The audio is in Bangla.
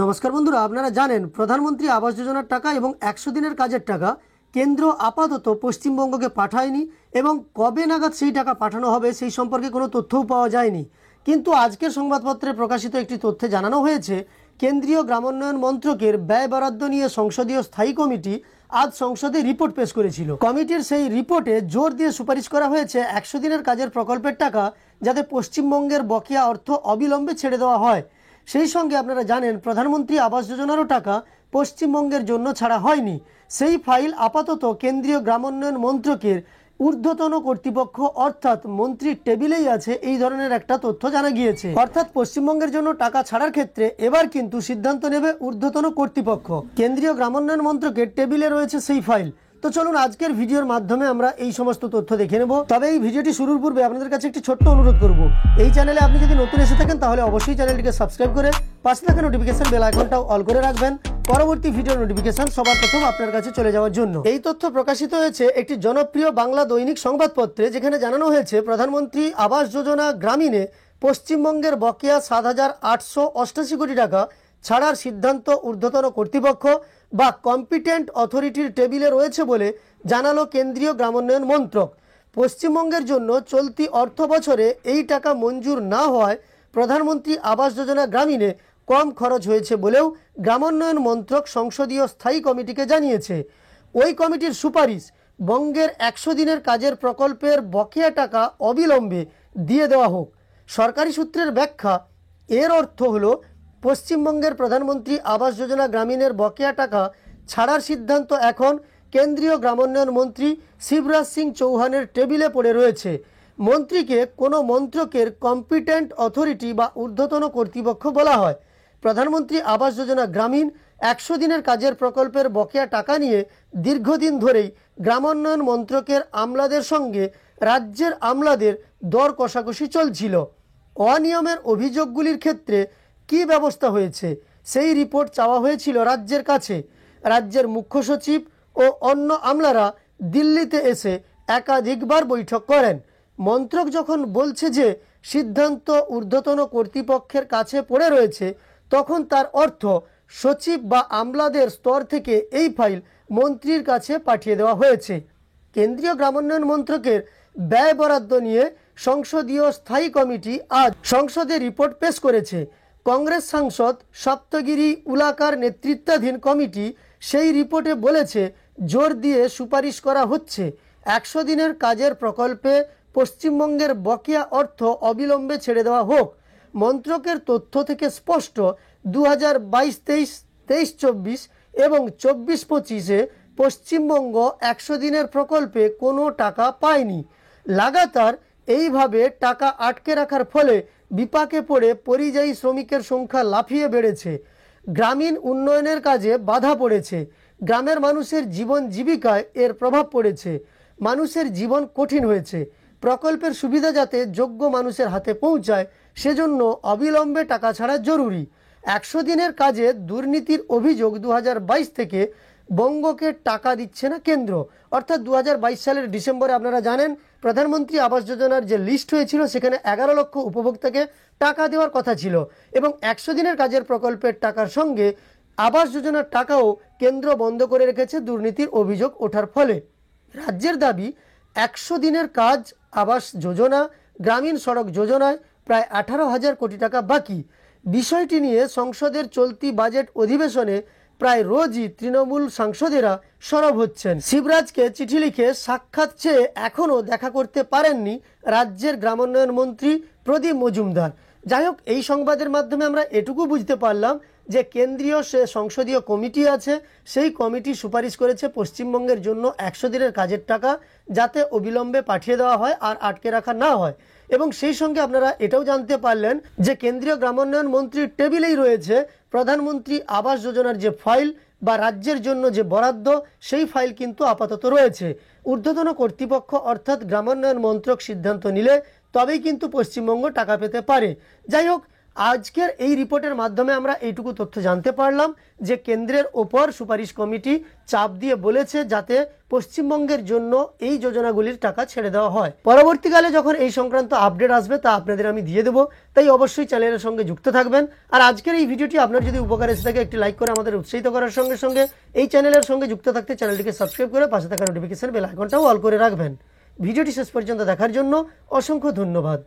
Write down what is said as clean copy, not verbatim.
নমস্কার বন্ধুরা, আপনারা জানেন প্রধানমন্ত্রী আবাস যোজনার টাকা এবং 100 দিনের কাজের টাকা কেন্দ্র আপাতত পশ্চিমবঙ্গকে পাঠায়নি এবং কবে নাগাদ সেই টাকা পাঠানো হবে সেই সম্পর্কে কোনো তথ্যও পাওয়া যায়নি। কিন্তু আজকের সংবাদপত্রে প্রকাশিত একটি তথ্যে জানানো হয়েছে, কেন্দ্রীয় গ্রামোন্নয়ন মন্ত্রকের ব্যয় বরাদ্দ নিয়ে সংসদীয় স্থায়ী কমিটি আজ সংসদে রিপোর্ট পেশ করেছিল। কমিটির সেই রিপোর্টে জোর দিয়ে সুপারিশ করা হয়েছে 100 দিনের কাজের প্রকল্পের টাকা যাতে পশ্চিমবঙ্গের বকেয়া অর্থ অবিলম্বে ছেড়ে দেওয়া হয়। সেই সঙ্গে আপনারা জানেন প্রধানমন্ত্রী আবাস যোজনারও টাকা পশ্চিমবঙ্গের জন্য ছাড়া হয়নি। সেই ফাইল আপাতত কেন্দ্রীয় গ্রামোন্নয়ন মন্ত্রকের ঊর্ধ্বতন কর্তৃপক্ষ অর্থাৎ মন্ত্রীর টেবিলেই আছে, এই ধরনের একটা তথ্য জানা গিয়েছে। অর্থাৎ পশ্চিমবঙ্গের জন্য টাকা ছাড়ার ক্ষেত্রে এবার কিন্তু সিদ্ধান্ত নেবে ঊর্ধ্বতন কর্তৃপক্ষ। কেন্দ্রীয় গ্রামোন্নয়ন মন্ত্রকের টেবিলে রয়েছে সেই ফাইল। তো চলুন আজকের ভিডিওর মাধ্যমে আমরা এই সমস্ত তথ্য দেখে নেব। তবে এই ভিডিওটি শুরুর পূর্বে আপনাদের কাছে একটি ছোট্ট অনুরোধ করব, এই চ্যানেলে আপনি যদি নতুন এসে থাকেন তাহলে অবশ্যই চ্যানেলটিকে সাবস্ক্রাইব করে পাশে থাকা নোটিফিকেশন বেল আইকনটাও অল করে রাখবেন পরবর্তী ভিডিওর নোটিফিকেশন সবার প্রথম আপনার কাছে চলে যাওয়ার জন্য। এই তথ্য প্রকাশিত হয়েছে একটি জনপ্রিয় বাংলা দৈনিক সংবাদপত্রে, যেখানে জানানো হয়েছে প্রধানমন্ত্রী আবাস যোজনা গ্রামীণে পশ্চিমবঙ্গের বকেয়া 7,888 কোটি টাকা ছাড়ার সিদ্ধান্ত ঊর্ধ্বতন কর্তৃপক্ষ বা কম্পিটেন্ট অথরিটির টেবিলে রয়েছে বলে জানালো কেন্দ্রীয় গ্রামোন্নয়ন মন্ত্রক। পশ্চিমবঙ্গের জন্য চলতি অর্থ বছরে এই টাকা মঞ্জুর না হওয়ায় প্রধানমন্ত্রী আবাস যোজনা গ্রামীণে কম খরচ হয়েছে বলেও গ্রামোন্নয়ন মন্ত্রক সংসদীয় স্থায়ী কমিটিকে জানিয়েছে। ওই কমিটির সুপারিশ, বঙ্গের 100 দিনের কাজের প্রকল্পের বকেয়া টাকা অবিলম্বে দিয়ে দেওয়া হোক। সরকারি সূত্রের ব্যাখ্যা, এর অর্থ হলো পশ্চিমবঙ্গের প্রধানমন্ত্রী আবাস যোজনা গ্রামীণের বকেয়া টাকা ছাড়ার সিদ্ধান্ত এখন কেন্দ্রীয় গ্রামোন্নয়ন মন্ত্রী শিবরাজ সিং চৌহানের টেবিলে পড়ে রয়েছে। মন্ত্রীকে কোনো মন্ত্রকের কম্পিটেন্ট অথরিটি বা ঊর্ধ্বতন কর্তৃপক্ষ বলা হয়। প্রধানমন্ত্রী আবাস যোজনা গ্রামীণ 100 দিনের কাজের প্রকল্পের বকেয়া টাকা নিয়ে দীর্ঘদিন ধরেই গ্রামোন্নয়ন মন্ত্রকের আমলাদের সঙ্গে রাজ্যের আমলাদের দর কষাকষি চলছিল। অনিয়মের অভিযোগগুলির ক্ষেত্রে কী ব্যবস্থা হয়েছে সেই রিপোর্ট চাওয়া হয়েছিল রাজ্যের কাছে। রাজ্যের মুখ্য সচিব ও অন্য আমলারা দিল্লিতে এসে একাধিকবার বৈঠক করেন। মন্ত্রক যখন বলছে যে সিদ্ধান্ত ঊর্ধ্বতন কর্তৃপক্ষের কাছে পড়ে রয়েছে, তখন তার অর্থ সচিব বা আমলাদের স্তর থেকে এই ফাইল মন্ত্রীর কাছে পাঠিয়ে দেওয়া হয়েছে। কেন্দ্রীয় গ্রামোন্নয়ন মন্ত্রকের ব্যয় বরাদ্দ নিয়ে সংসদীয় স্থায়ী কমিটি আজ সংসদে রিপোর্ট পেশ করেছে। কংগ্রেস সাংসদ সপ্তগিরি উলাকার নেতৃত্বাধীন কমিটি সেই রিপোর্টে বলেছে, জোর দিয়ে সুপারিশ করা হচ্ছে 100 দিনের কাজের প্রকল্পে পশ্চিমবঙ্গের বকেয়া অর্থ অবিলম্বে ছেড়ে দেওয়া হোক। মন্ত্রকের তথ্য থেকে স্পষ্ট 2022-23, 23-24 এবং 24-25-এ পশ্চিমবঙ্গ 100 দিনের প্রকল্পে কোনো টাকা পায়নি। লাগাতার এইভাবে টাকা আটকে রাখার ফলে বিপাকে পড়ে পরিযায়ী শ্রমিকের সংখ্যা লাফিয়ে বেড়েছে। গ্রামীণ উন্নয়নের কাজে বাধা পড়েছে। গ্রামের মানুষের জীবন জীবিকায় এর প্রভাব পড়েছে। মানুষের জীবন কঠিন হয়েছে। প্রকল্পের সুবিধা যাতে যোগ্য মানুষের হাতে পৌঁছায় সেজন্য অবিলম্বে টাকা ছাড়া জরুরি। 100 দিনের কাজে দুর্নীতির অভিযোগ 2022 থেকে বঙ্গকে টাকা দিচ্ছে না কেন্দ্র। অর্থাৎ 2022 সালের ডিসেম্বরে আপনারা জানেন প্রধানমন্ত্রী আবাস যোজনার যে লিস্ট হয়েছিল সেখানে 11 লক্ষ উপভোক্তাকে টাকা দেওয়ার কথা ছিল এবং 100 দিনের কাজের প্রকল্পের টাকার সঙ্গে আবাস যোজনার টাকাও কেন্দ্র বন্ধ করে রেখেছে দুর্নীতির অভিযোগ ওঠার ফলে। রাজ্যের দাবি, 100 দিনের কাজ আবাস যোজনা, গ্রামীণ সড়ক যোজনায় প্রায় 18,000 কোটি টাকা বাকি। বিষয়টি নিয়ে সংসদের চলতি বাজেট অধিবেশনে প্রায় রোজই তৃণমূল সাংসদেরা সরব হচ্ছেন। শিবরাজকে চিঠি লিখে সাক্ষাৎ চেয়ে এখনও দেখা করতে পারেননি রাজ্যের গ্রামোন্নয়ন মন্ত্রী প্রদীপ মজুমদার। যাই হোক, এই সংবাদের মাধ্যমে আমরা এটুকু বুঝতে পারলাম যে কেন্দ্রীয় সে সংসদীয় কমিটি আছে, সেই কমিটি সুপারিশ করেছে পশ্চিমবঙ্গের জন্য 100 দিনের কাজের টাকা যাতে অবিলম্বে পাঠিয়ে দেওয়া হয় আর আটকে রাখা না হয়। এবং সেই সঙ্গে আপনারা এটাও জানতে পারলেন যে কেন্দ্রীয় গ্রামোন্নয়ন মন্ত্রীর টেবিলেই রয়েছে প্রধানমন্ত্রী আবাস যোজনার যে ফাইল বা রাজ্যের জন্য যে বরাদ্দ, সেই ফাইল কিন্তু আপাতত রয়েছে। ঊর্ধ্বতন কর্তৃপক্ষ অর্থাৎ গ্রামোন্নয়ন মন্ত্রক সিদ্ধান্ত নিলে তবেই কিন্তু পশ্চিমবঙ্গ টাকা পেতে পারে। যাই হোক, আজকের এই রিপোর্টের মাধ্যমে আমরা এইটুকু তথ্য জানতে পারলাম যে কেন্দ্রের ওপর সুপারিশ কমিটি চাপ দিয়ে বলেছে যাতে পশ্চিমবঙ্গের জন্য এই যোজনাগুলির টাকা ছেড়ে দেওয়া হয়। পরবর্তীকালে যখন এই সংক্রান্ত আপডেট আসবে তা আপনাদের আমি দিয়ে দেবো, তাই অবশ্যই চ্যানেলের সঙ্গে যুক্ত থাকবেন। আর আজকের এই ভিডিওটি আপনার যদি উপকার এসে থাকে একটি লাইক করে আমাদের উৎসাহিত করার সঙ্গে সঙ্গে এই চ্যানেলের সঙ্গে যুক্ত থাকতে চ্যানেলটিকে সাবস্ক্রাইব করে পাশে থাকা নোটিফিকেশন বেল আইকনটাও অল করে রাখবেন। ভিডিওটি শেষ পর্যন্ত দেখার জন্য অসংখ্য ধন্যবাদ।